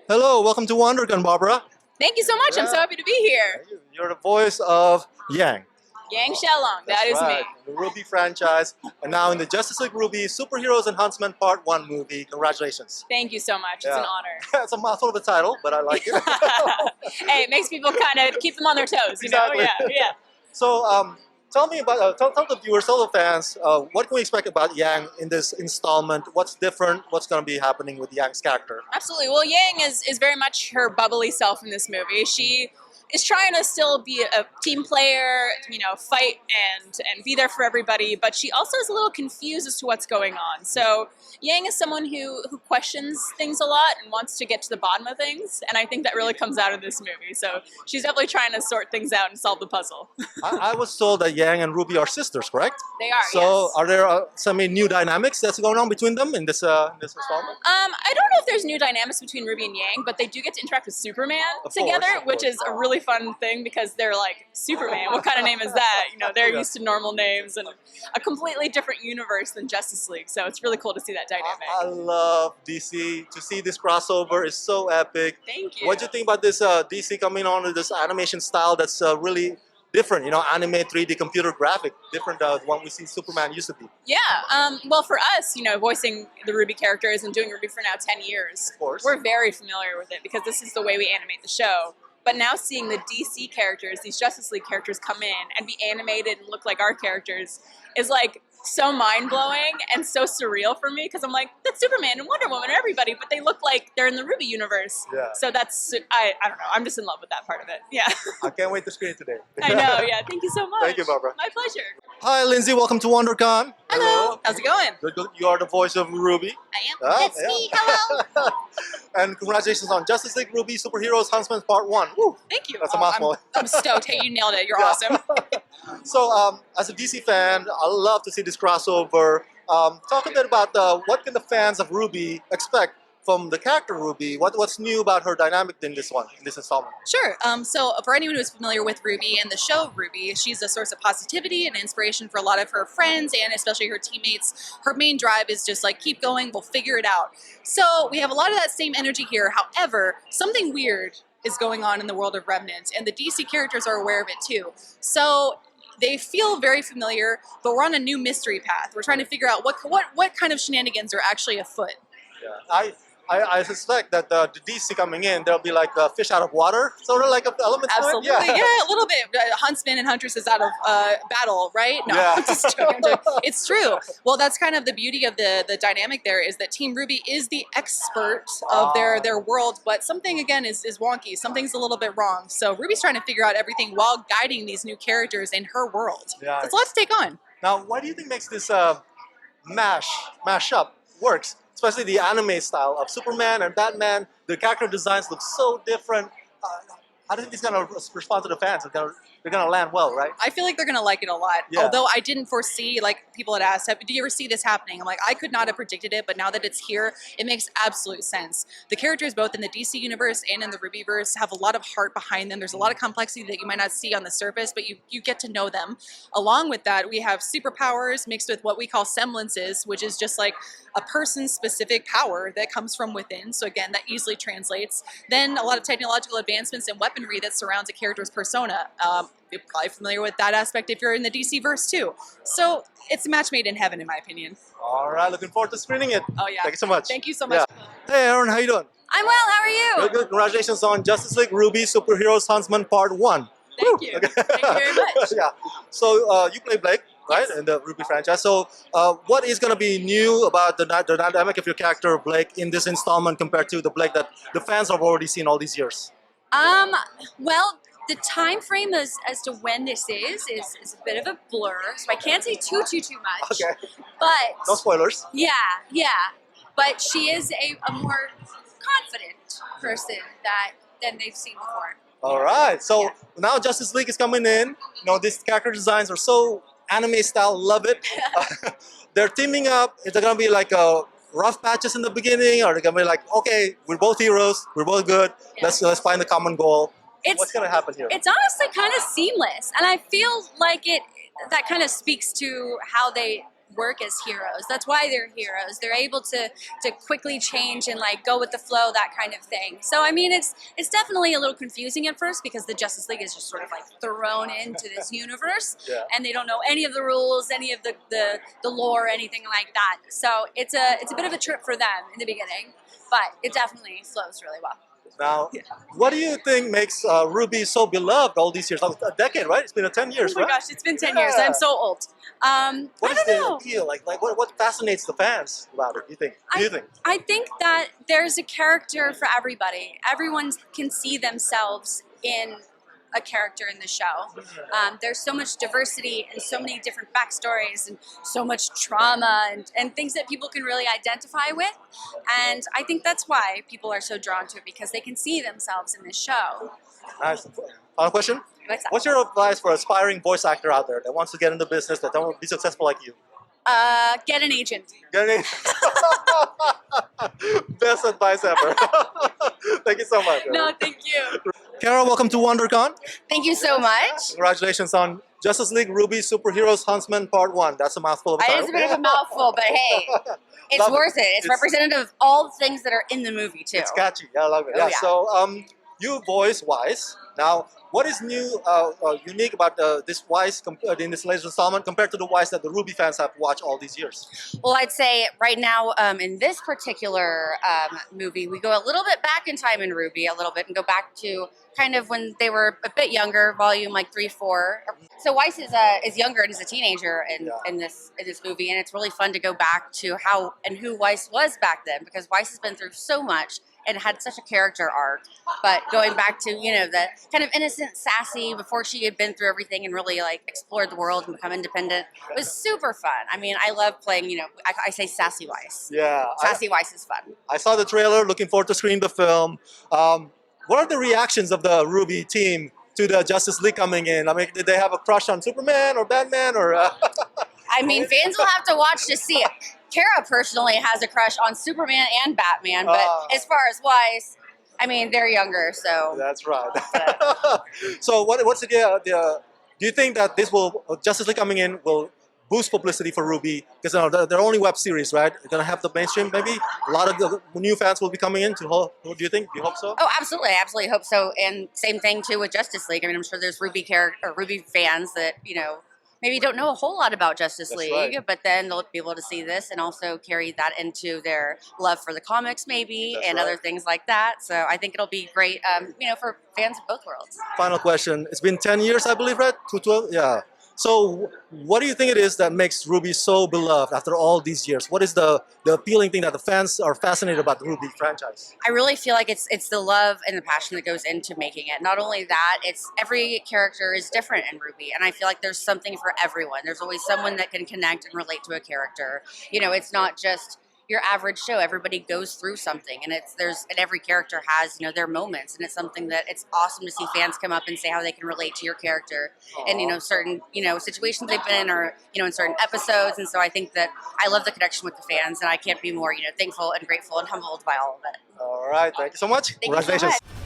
Hello, welcome to WonderCon, Barbara. Thank you so much. I'm so happy to be here. You're the voice of Yang. Yang Xiaolong, that is right. me. The RWBY franchise, and now in the Justice League RWBY Superheroes and Huntsmen Part 1 movie. Congratulations. Thank you so much. It's an honor. It's a mouthful of a title, but I like it. Hey, it makes people kind of keep them on their toes, you Exactly. know? Yeah. So, tell me about, tell the viewers, tell the fans, what can we expect about Yang in this installment? What's different? What's going to be happening with Yang's character? Absolutely. Well, Yang is very much her bubbly self in this movie. She is trying to still be a team player, you know, fight and be there for everybody, but she also is a little confused as to what's going on. So Yang is someone who questions things a lot and wants to get to the bottom of things, and I think that really comes out of this movie. So she's definitely trying to sort things out and solve the puzzle. I was told that Yang and RWBY are sisters, correct? They are, So yes. are there some new dynamics that's going on between them in this installment? I don't know if there's new dynamics between RWBY and Yang, but they do get to interact with Superman together, which is a really fun thing because they're like, Superman, what kind of name is that? You know, they're used to normal names and a completely different universe than Justice League, so it's really cool to see that dynamic. I love DC. To see this crossover is so epic. Thank you. What do you think about this DC coming on with this animation style that's really different? You know, anime 3D computer graphic, different than one we see Superman used to be. Yeah, well, for us, you know, voicing the RWBY characters and doing RWBY for now 10 years, Of course. we're very familiar with it because this is the way we animate the show. But now seeing the DC characters, these Justice League characters come in and be animated and look like our characters is like so mind-blowing and so surreal for me because I'm like, that's Superman and Wonder Woman and everybody, but they look like they're in the RWBY universe. Yeah. So that's, I don't know, I'm just in love with that part of it. Yeah. I can't wait to screen it today. I know, yeah. Thank you so much. Thank you, Barbara. My pleasure. Hi, Lindsay. Welcome to WonderCon. Hello. How's it going? Good. You are the voice of RWBY. I am. Ah, That's yeah. me. Hello. And congratulations on Justice League RWBY Superheroes Huntsmen Part 1. Woo. Thank you. That's a mouthful. I'm stoked. Hey, you nailed it. You're Yeah. awesome. So, as a DC fan, I love to see this crossover. Talk a bit about what can the fans of RWBY expect from the character RWBY? What's new about her dynamic in this installment? Sure. So for anyone who's familiar with RWBY and the show RWBY, she's a source of positivity and inspiration for a lot of her friends and especially her teammates. Her main drive is just like, keep going, we'll figure it out. So we have a lot of that same energy here. However, something weird is going on in the world of Remnant, and the DC characters are aware of it too. So they feel very familiar, but we're on a new mystery path. We're trying to figure out what kind of shenanigans are actually afoot. Yeah. I suspect that the DC coming in, there'll be like a fish out of water, sort of like an element to it. Absolutely, yeah, a little bit. Huntsman and Huntress is out of battle, right? No, Yeah. I'm just joking. It's true. Well, that's kind of the beauty of the dynamic there is that Team RWBY is the expert of their world, but something, again, is wonky. Something's a little bit wrong. So RWBY's trying to figure out everything while guiding these new characters in her world. Yeah. It's a lot to take on. Now, what do you think makes this mash-up works? Especially the anime style of Superman and Batman. The character designs look so different. How do you think it's going to respond to the fans? They're going to land well, right? I feel like they're going to like it a lot. Yeah. Although I didn't foresee, like people had asked, do you ever see this happening? I'm like, I could not have predicted it, but now that it's here, it makes absolute sense. The characters both in the DC universe and in the RWBYverse have a lot of heart behind them. There's a lot of complexity that you might not see on the surface, but you get to know them. Along with that, we have superpowers mixed with what we call semblances, which is just like a person's specific power that comes from within. So again, that easily translates. Then a lot of technological advancements and weaponry that surrounds a character's persona. You're probably familiar with that aspect if you're in the DC verse too. So it's a match made in heaven, in my opinion. All right, looking forward to screening it. Oh yeah. Thank you so much. Thank you so much. Yeah. Hey, Arryn, how you doing? I'm well, how are you? Good. Congratulations on Justice League RWBY Superheroes Huntsman Part 1. Thank you. Okay. Thank you very much. Yeah. So you play Blake, right, in the RWBY franchise. So what is going to be new about the dynamic of your character, Blake, in this installment compared to the Blake that the fans have already seen all these years? Well, the time frame as to when this is a bit of a blur, so I can't say too much. Okay. But No spoilers. yeah. But she is a more confident person than they've seen before. All right. So Yeah. now Justice League is coming in. You know, these character designs are so anime style. Love it. They're teaming up. Is there going to be like rough patches in the beginning, or are they going to be like, okay, we're both heroes, we're both good. Yeah. Let's find the common goal. What's It's going to happen here? it's honestly kind of seamless, and I feel like that kind of speaks to how they work as heroes. That's why they're heroes. They're able to quickly change and like go with the flow, that kind of thing. So I mean, it's definitely a little confusing at first because the Justice League is just sort of like thrown into this universe, Yeah. and they don't know any of the rules, any of the lore, anything like that. So it's a bit of a trip for them in the beginning, but it definitely flows really well. Now, what do you think makes RWBY so beloved all these years? Like a decade, right? It's been 10 years, Oh my right? gosh, it's been 10 years. I'm so old. What I is don't the know. appeal? Like what fascinates the fans about it? Do you think? I think that there's a character for everybody. Everyone can see themselves in a character in the show. There's so much diversity and so many different backstories and so much trauma and things that people can really identify with. And I think that's why people are so drawn to it, because they can see themselves in this show. Nice. Final question. What's that? What's your advice for aspiring voice actor out there that wants to get into business, that don't want to be successful like you? Get an agent. Get any? Best advice ever. Thank you so much. No, thank you. Kara, welcome to WonderCon. Thank you so much. Congratulations on Justice League RWBY Superheroes Huntsman Part 1. That's a mouthful of a It title. is a bit of a mouthful, but hey, it's Love it. worth it. It's representative of all the things that are in the movie too. It's catchy. Yeah, I love it. Oh, Yeah. yeah. So, you voice Weiss. Now, what is new, unique about this Weiss in this latest installment compared to the Weiss that the RWBY fans have watched all these years? Well, I'd say right now in this particular movie, we go a little bit back in time in RWBY a little bit and go back to kind of when they were a bit younger, volume like 3, 4. So Weiss is younger and is a teenager in this movie, and it's really fun to go back to how and who Weiss was back then, because Weiss has been through so much and had such a character arc. But going back to, you know, the kind of innocent, sassy before she had been through everything and really like explored the world and become independent, it was super fun. I mean, I love playing, you know, I say sassy Weiss. Yeah. Sassy Weiss is fun. I saw the trailer, looking forward to screening the film. What are the reactions of the RWBY team to the Justice League coming in? I mean, did they have a crush on Superman or Batman or? I mean, fans will have to watch to see it. Kara personally has a crush on Superman and Batman, but as far as Weiss, I mean, they're younger, so. That's right. So what's the do you think that this will Justice League coming in will boost publicity for RWBY? Because you know, they're only web series, right? They're gonna have the mainstream. Maybe a lot of the new fans will be coming in. Do you think? Do you hope so? Oh, absolutely. I absolutely hope so. And same thing too with Justice League. I mean, I'm sure there's RWBY fans that, you know, maybe don't know a whole lot about Justice That's League, right. but then they'll be able to see this and also carry that into their love for the comics, maybe, That's and right. other things like that. So I think it'll be great, you know, for fans of both worlds. Final question. It's been 10 years, I believe, right? 12? Yeah. So what do you think it is that makes RWBY so beloved after all these years? What is the appealing thing that the fans are fascinated about the RWBY franchise? I really feel like it's the love and the passion that goes into making it. Not only that, it's every character is different in RWBY, and I feel like there's something for everyone. There's always someone that can connect and relate to a character. You know, it's not just your average show. Everybody goes through something, and every character has, you know, their moments, and it's something that it's awesome to see fans come up and say how they can relate to your character and, you know, certain, you know, situations they've been in, or, you know, in certain episodes. And so I think that I love the connection with the fans, and I can't be more, you know, thankful and grateful and humbled by all of it. All right. Thank you so much. Thank you so Congratulations. much.